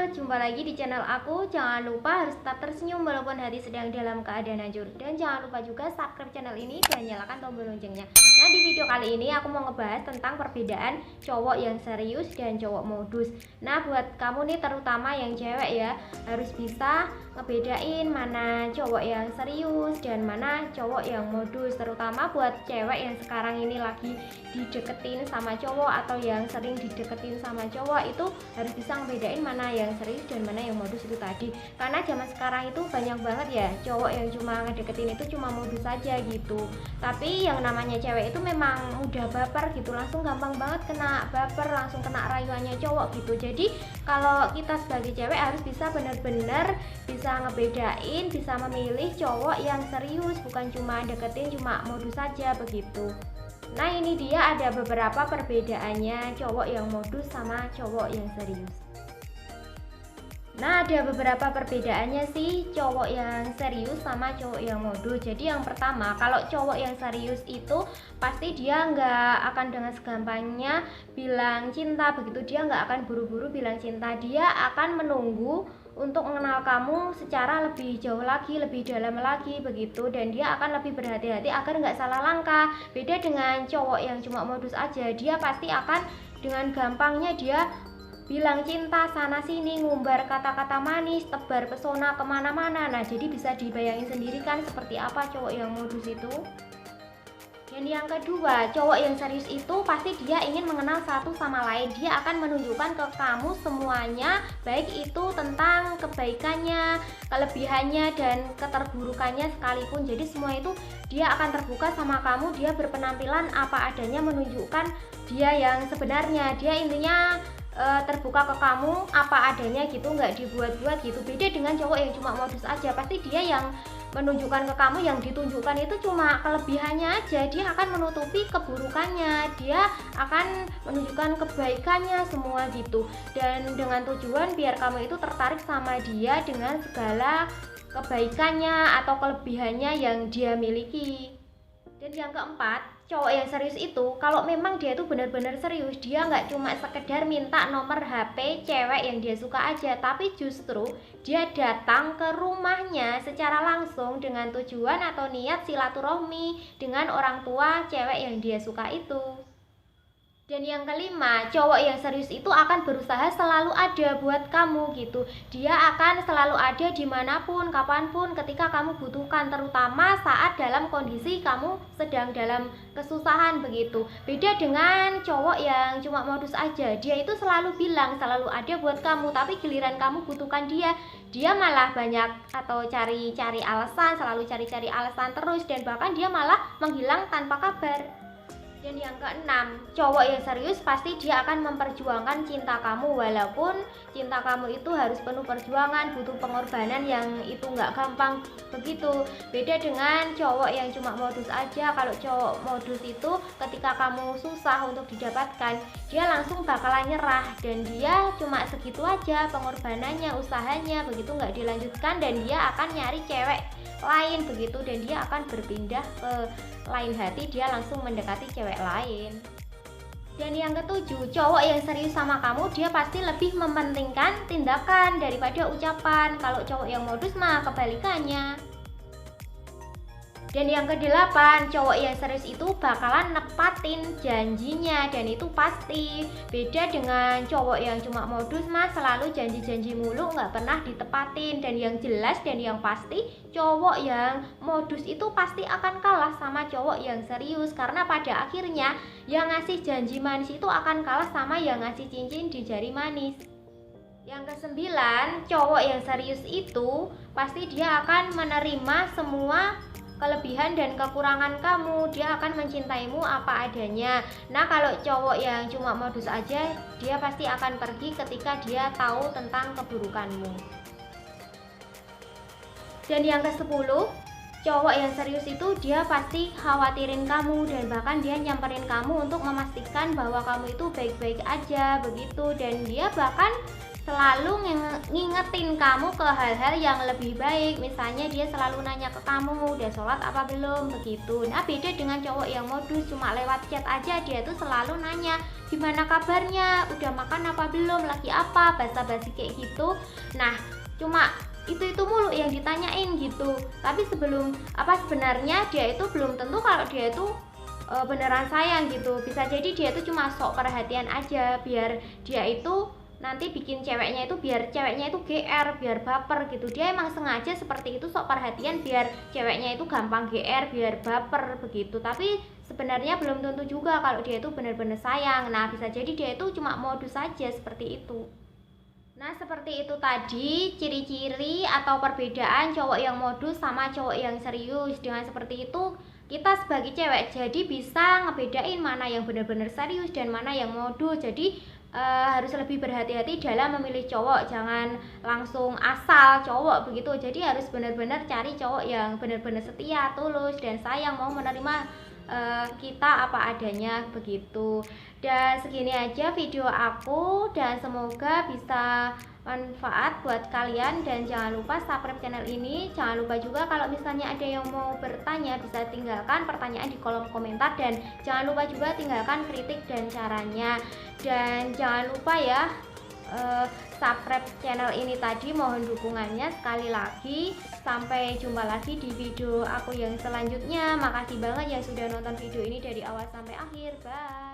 jumpa lagi di channel aku. Jangan lupa harus tetap tersenyum walaupun hati sedang dalam keadaan hancur. Dan jangan lupa juga subscribe channel ini dan nyalakan tombol loncengnya. Nah, di video kali ini aku mau ngebahas tentang perbedaan cowok yang serius dan cowok modus. Nah, buat kamu nih terutama yang cewek ya, harus bisa ngebedain mana cowok yang serius dan mana cowok yang modus. Terutama buat cewek yang sekarang ini lagi dideketin sama cowok atau yang sering dideketin sama cowok, itu harus bisa ngebedain mana yang serius dan mana yang modus itu tadi. Karena zaman sekarang itu banyak banget ya cowok yang cuma ngedeketin itu cuma modus saja gitu. Tapi yang namanya cewek itu memang mudah baper gitu, langsung gampang banget kena baper, langsung kena rayuannya cowok gitu. Jadi kalau kita sebagai cewek harus bisa bener-bener bisa ngebedain, bisa memilih cowok yang serius, bukan cuma deketin cuma modus saja begitu. Nah, ini dia ada beberapa perbedaannya cowok yang modus sama cowok yang serius. Nah, ada beberapa perbedaannya sih cowok yang serius sama cowok yang modus. Jadi yang pertama, kalau cowok yang serius itu pasti dia nggak akan dengan segampangnya bilang cinta begitu. Dia nggak akan buru-buru bilang cinta. Dia akan menunggu untuk mengenal kamu secara lebih jauh lagi, lebih dalam lagi begitu, dan dia akan lebih berhati-hati agar nggak salah langkah. Beda dengan cowok yang cuma modus aja, dia pasti akan dengan gampangnya dia bilang cinta sana sini, ngumbar kata-kata manis, tebar pesona kemana-mana. Nah, jadi bisa dibayangin sendiri kan seperti apa cowok yang modus itu. Dan yang kedua, cowok yang serius itu pasti dia ingin mengenal satu sama lain. Dia akan menunjukkan ke kamu semuanya, baik itu tentang kebaikannya, kelebihannya, dan keterburukannya sekalipun. Jadi semua itu dia akan terbuka sama kamu. Dia berpenampilan apa adanya, menunjukkan dia yang sebenarnya. Dia intinya terbuka ke kamu apa adanya gitu, nggak dibuat-buat gitu. Beda dengan cowok yang cuma modus aja, pasti dia yang menunjukkan ke kamu, yang ditunjukkan itu cuma kelebihannya aja. Dia akan menutupi keburukannya, dia akan menunjukkan kebaikannya semua gitu, dan dengan tujuan biar kamu itu tertarik sama dia dengan segala kebaikannya atau kelebihannya yang dia miliki. Dan yang keempat, cowok yang serius itu kalau memang dia itu benar-benar serius, dia nggak cuma sekedar minta nomor HP cewek yang dia suka aja, tapi justru dia datang ke rumahnya secara langsung dengan tujuan atau niat silaturahmi dengan orang tua cewek yang dia suka itu. Dan yang kelima, cowok yang serius itu akan berusaha selalu ada buat kamu gitu. Dia akan selalu ada dimanapun, kapanpun, ketika kamu butuhkan, terutama saat dalam kondisi kamu sedang dalam kesusahan begitu. Beda dengan cowok yang cuma modus aja, dia itu selalu bilang selalu ada buat kamu, tapi giliran kamu butuhkan dia, dia malah banyak atau cari-cari alasan, selalu cari-cari alasan terus, dan bahkan dia malah menghilang tanpa kabar. Dan yang keenam, cowok yang serius pasti dia akan memperjuangkan cinta kamu, walaupun cinta kamu itu harus penuh perjuangan, butuh pengorbanan yang itu nggak gampang begitu. Beda dengan cowok yang cuma modus aja. Kalau cowok modus itu ketika kamu susah untuk didapatkan, dia langsung bakalan nyerah, dan dia cuma segitu aja pengorbanannya, usahanya begitu, nggak dilanjutkan, dan dia akan nyari cewek lain begitu, dan dia akan berpindah ke lain hati, dia langsung mendekati cewek lain. Dan yang ketujuh, cowok yang serius sama kamu dia pasti lebih mementingkan tindakan daripada ucapan. Kalau cowok yang modus mah kebalikannya. Dan yang kedelapan, cowok yang serius itu bakalan nepatin janjinya, dan itu pasti. Beda dengan cowok yang cuma modus mah selalu janji-janji mulu, nggak pernah ditepatin. Dan yang jelas dan yang pasti, cowok yang modus itu pasti akan kalah sama cowok yang serius. Karena pada akhirnya yang ngasih janji manis itu akan kalah sama yang ngasih cincin di jari manis. Yang kesembilan, cowok yang serius itu pasti dia akan menerima semua kelebihan dan kekurangan kamu. Dia akan mencintaimu apa adanya. Nah, kalau cowok yang cuma modus aja, dia pasti akan pergi ketika dia tahu tentang keburukanmu. Dan yang ke-10, cowok yang serius itu dia pasti khawatirin kamu, dan bahkan dia nyamperin kamu untuk memastikan bahwa kamu itu baik-baik aja begitu. Dan dia bahkan selalu ngingetin kamu ke hal-hal yang lebih baik. Misalnya dia selalu nanya ke kamu udah sholat apa belum begitu. Nah beda dengan cowok yang modus, cuma lewat chat aja dia tuh selalu nanya gimana kabarnya, udah makan apa belum, lagi apa, basa-basi kayak gitu. Nah cuma itu mulu yang ditanyain gitu. Tapi sebenarnya dia itu belum tentu kalau dia itu beneran sayang gitu. Bisa jadi dia itu cuma sok perhatian aja biar dia itu nanti bikin ceweknya itu, biar ceweknya itu GR, biar baper gitu. Dia emang sengaja seperti itu, sok perhatian biar ceweknya itu gampang GR, biar baper begitu. Tapi sebenarnya belum tentu juga kalau dia itu bener-bener sayang. Nah bisa jadi dia itu cuma modus saja seperti itu. Nah seperti itu tadi ciri-ciri atau perbedaan cowok yang modus sama cowok yang serius. Dengan seperti itu kita sebagai cewek jadi bisa ngebedain mana yang benar-benar serius dan mana yang modus. Jadi harus lebih berhati-hati dalam memilih cowok, jangan langsung asal cowok begitu. Jadi harus benar-benar cari cowok yang benar-benar setia, tulus dan sayang, mau menerima kita apa adanya begitu. Dan segini aja video aku, dan semoga bisa manfaat buat kalian. Dan jangan lupa subscribe channel ini. Jangan lupa juga kalau misalnya ada yang mau bertanya bisa tinggalkan pertanyaan di kolom komentar, dan jangan lupa juga tinggalkan kritik dan caranya. Dan jangan lupa ya subscribe channel ini tadi, mohon dukungannya sekali lagi. Sampai jumpa lagi di video aku yang selanjutnya. Makasih banget yang sudah nonton video ini dari awal sampai akhir. Bye.